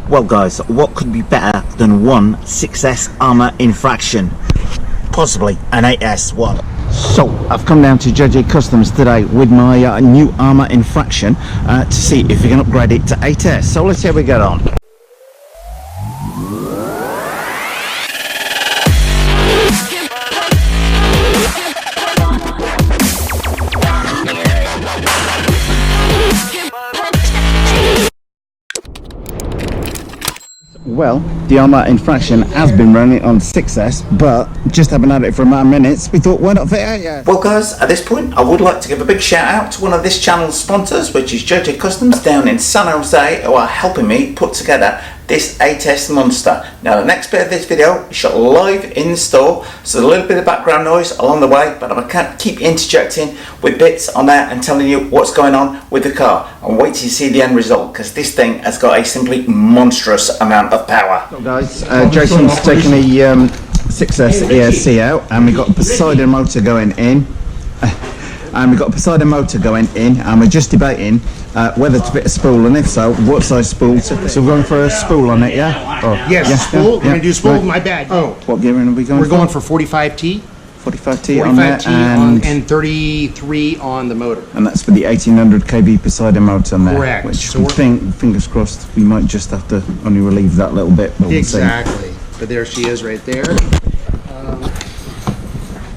Well guys, what could be better than one 6S ARRMA Infraction? Possibly an 8S one. So I've come down to JJ Customs today with my new ARRMA Infraction to see if we can upgrade it to 8S. So let's see how we get on. Well, the ARRMA Infraction has been running on 6S, but just haven't had it for a matter of minutes. We thought, why not fit out yet? Well guys, at this point I would like to give a big shout out to one of this channel's sponsors, which is JJ Customs down in San Jose, who are helping me put together this 8S monster. Now the next bit of this video is shot live in the store, so there's a little bit of background noise along the way, but I'm going to keep interjecting with bits on there and telling you what's going on with the car, and wait till you see the end result, because this thing has got a simply monstrous amount of power. So guys, Jason's taking the 6S ESC out, and we've got a Poseidon motor going in. And we've got a Poseidon motor going in, and we're just debating whether to fit a spool, and if so, what size spool. So we're going for a spool on it, yeah? Oh, yes, yeah, spool. We're going to do spool. Right. My bad. Oh, what gearing are we going for? We're going for 45T. 45T on there, and 33 on the motor. And that's for the 1800 kV Poseidon motor on there. Correct. Which so we think, fingers crossed, we might just have to only relieve that little bit. Exactly. We'll, but there she is right there.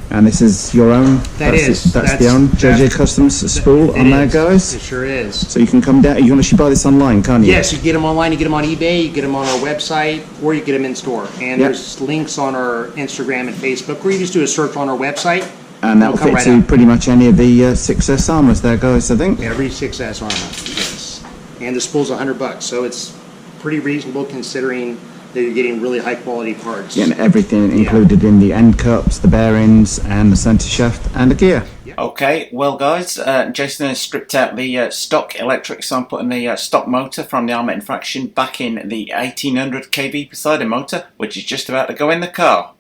And this is your own? That's the own JJ Customs spool on there, guys? It sure is. So you can come down, you can actually buy this online, can't you? Yes, you get them online, you get them on eBay, you get them on our website, or you get them in store. And there's links on our Instagram and Facebook, or you just do a search on our website. And that'll fit to pretty much any of the 6S ARRMAs there, guys, I think. Every 6S ARRMA, yes. And the spool's $100, so it's pretty reasonable considering that you're getting really high quality parts. Yeah, and everything included in the end cups, the bearings, and the centre shaft, and the gear. Okay, well guys, Jason has stripped out the stock electrics, so I'm putting the stock motor from the ARRMA Infraction back in the 1800 kV Poseidon motor, which is just about to go in the car.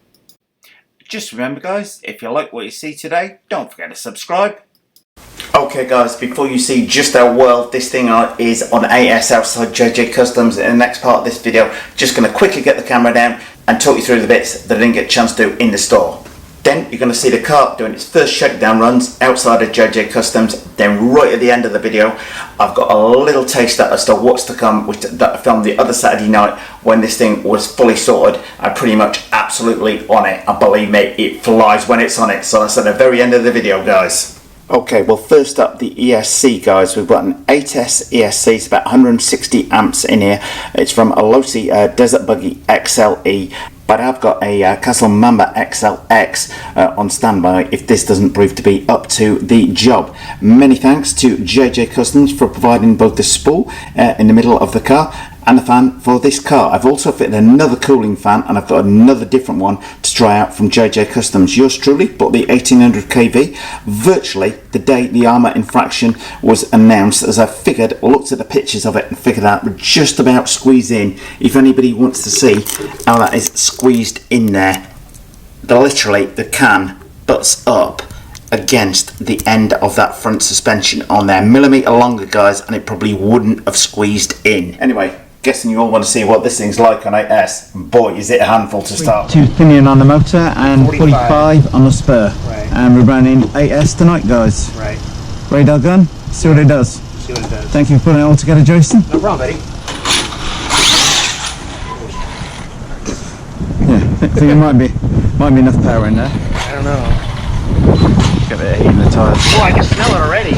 Just remember guys, if you like what you see today, don't forget to subscribe. Okay guys, before you see just how well this thing is on 8S outside JJ Customs in the next part of this video, just going to quickly get the camera down and talk you through the bits that I didn't get a chance to do in the store. Then you're going to see the car doing its first shakedown runs outside of JJ Customs. Then right at the end of the video, I've got a little taster as to what's to come, that I filmed the other Saturday night when this thing was fully sorted and pretty much absolutely on it. And believe me, it flies when it's on it. So that's at the very end of the video guys. Okay, well first up the ESC guys, we've got an 8S ESC, it's about 160 amps in here. It's from a Losi Desert Buggy XLE, but I've got a Castle Mamba XLX on standby if this doesn't prove to be up to the job. Many thanks to JJ Customs for providing both the spool in the middle of the car and the fan for this car. I've also fitted another cooling fan, and I've got another different one to try out from JJ Customs. Yours truly bought the 1800 kV virtually the day the ARRMA Infraction was announced, as I looked at the pictures of it and figured out we're just about squeezed in. If anybody wants to see how that is squeezed in there, literally the can butts up against the end of that front suspension on there, millimetre longer guys, and it probably wouldn't have squeezed in. Anyway, guessing you all want to see what this thing's like on 8S. Boy, is it a handful to start. 2 pinion on the motor and 45 on the spur. Right. And we're running 8S tonight guys. Right. Radar gun, see what it does. See what it does. Thank you for putting it all together, Jason. No problem, buddy. Yeah, I think there might be enough power in there. I don't know. Get a bit of heat in the tyres. Oh, I can smell it already.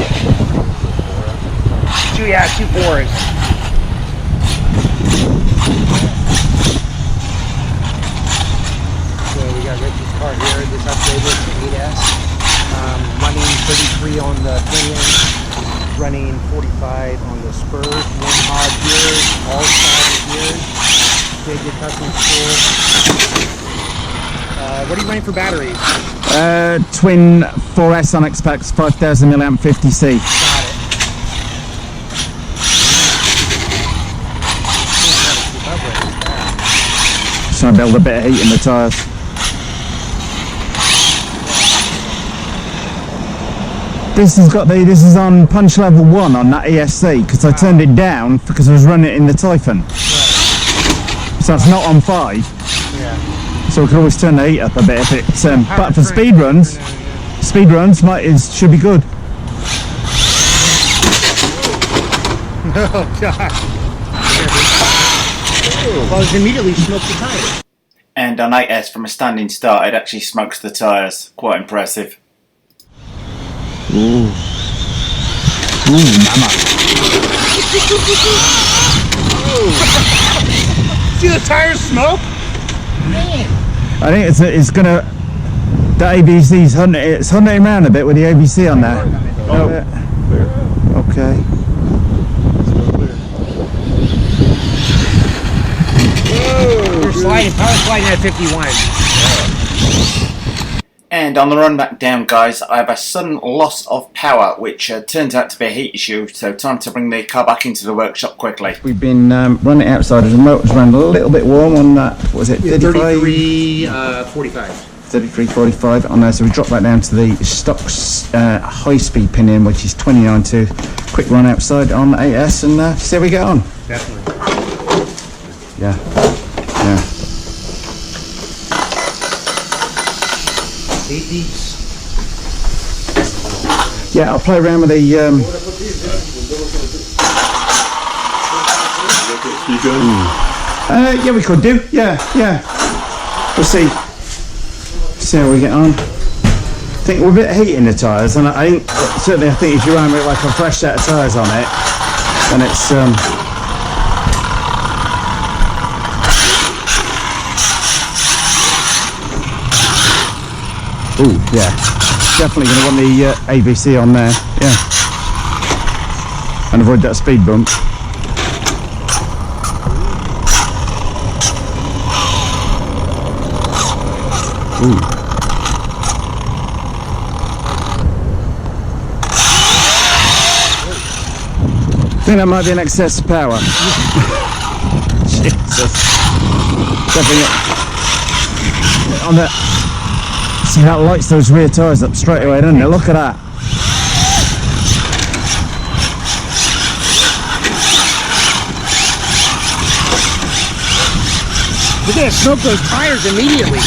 Two 4s. So we got Richie's car here, this upgraded to 8S. Running 33 on the pinion, running 45 on the spurs, 1 hog gears, all side gears, JJ Customs spool. What are you running for batteries? Twin 4S on X-Packs, 5000 mAh 50C. Got it. Just trying to build a bit of heat in the tyres. This is on punch level 1 on that ESC, because I turned it down because I was running it in the Typhon. Right. So it's not on 5. Yeah. So we can always turn the heat up a bit if it's. But for speed runs, should be good. Oh god. Well, it's immediately smoked the tire. And on 8S from a standing start, it actually smokes the tyres. Quite impressive. Ooh. Ooh, mama. See the tires smoke? Man. I think it's gonna. The ABC's hunting. It's hunting around a bit with the ABC on there. Oh, clear. Okay. You're sliding, power sliding at 51. And on the run back down, guys, I have a sudden loss of power, which turns out to be a heat issue, so time to bring the car back into the workshop quickly. We've been running outside, the motor's run a little bit warm on that, what was it, 33.45. 33.45 on there, so we dropped that down to the stock high-speed pin-in, which is 29.2. Quick run outside on 8S and see how we get on. Definitely. Yeah. Eight beats. Yeah, I'll play around with the. You Yeah, we could do. Yeah. We'll see. See how we get on. I think we're a bit heat in the tyres, and I think if you run with like a fresh set of tyres on it, then it's. Ooh, yeah. Definitely going to want the AVC on there, yeah. And avoid that speed bump. Ooh. I think that might be an excess of power. Jesus. Definitely on that. See how it lights those rear tyres up straight away, doesn't it? Look at that. We're gonna smoke those tires immediately.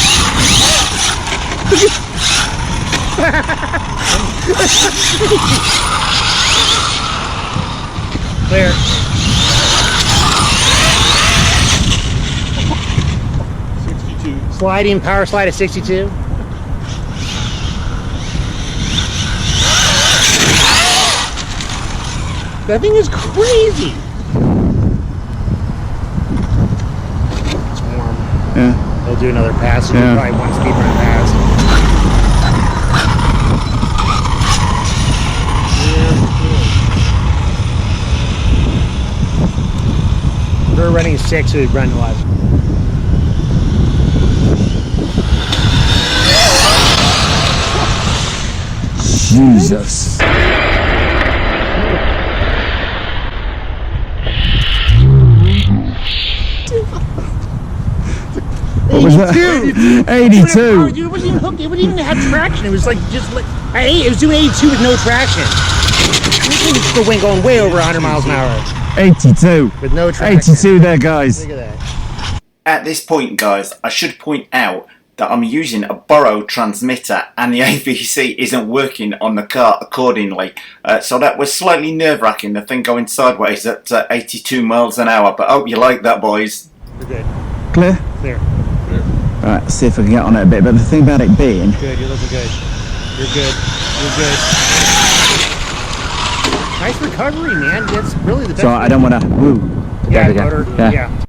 Clear. Sliding, power slide at 62. That thing is crazy. It's warm. Yeah. They'll do another pass. So Yeah. probably one speed run pass. If we're running 6, we'd run less. Jesus. What was that? 82. It wasn't even hooked. It wouldn't even have traction. It was like it was doing 82 with no traction. This still went going way over 100 miles an hour. 82. With no traction. 82 there, guys. Look at that. At this point, guys, I should point out that I'm using a borrowed transmitter and the AVC isn't working on the car accordingly. So that was slightly nerve-wracking, the thing going sideways at 82 miles an hour. But I hope you like that, boys. We're good. Clear? Clear. Alright, let's see if I can get on it a bit. But the thing about it being... Good, you're looking good. You're good. You're good. Nice recovery, man. That's really the best. So I don't want to... Woo. Yeah, There we go. motor. Yeah.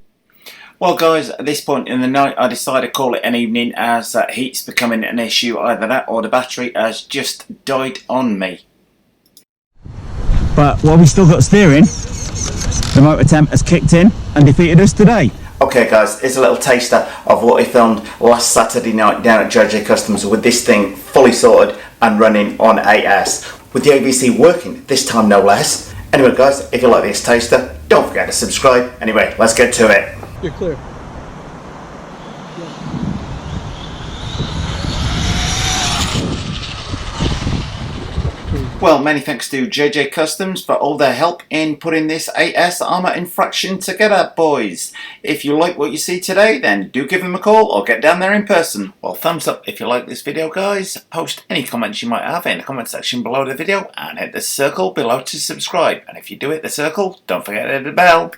Well, guys, at this point in the night, I decided to call it an evening as heat's becoming an issue. Either that or the battery has just died on me. But while we still got steering, the motor temp has kicked in and defeated us today. Okay, guys, here's a little taster of what I filmed last Saturday night down at JJ Customs with this thing fully sorted and running on 8S. With the AVC working, this time no less. Anyway, guys, if you like this taster, don't forget to subscribe. Anyway, let's get to it. You're clear. Well, many thanks to JJ Customs for all their help in putting this ARRMA Infraction together, boys. If you like what you see today, then do give them a call or get down there in person. Well, thumbs up if you like this video, guys. Post any comments you might have in the comment section below the video and hit the circle below to subscribe. And if you do hit the circle, don't forget to hit the bell.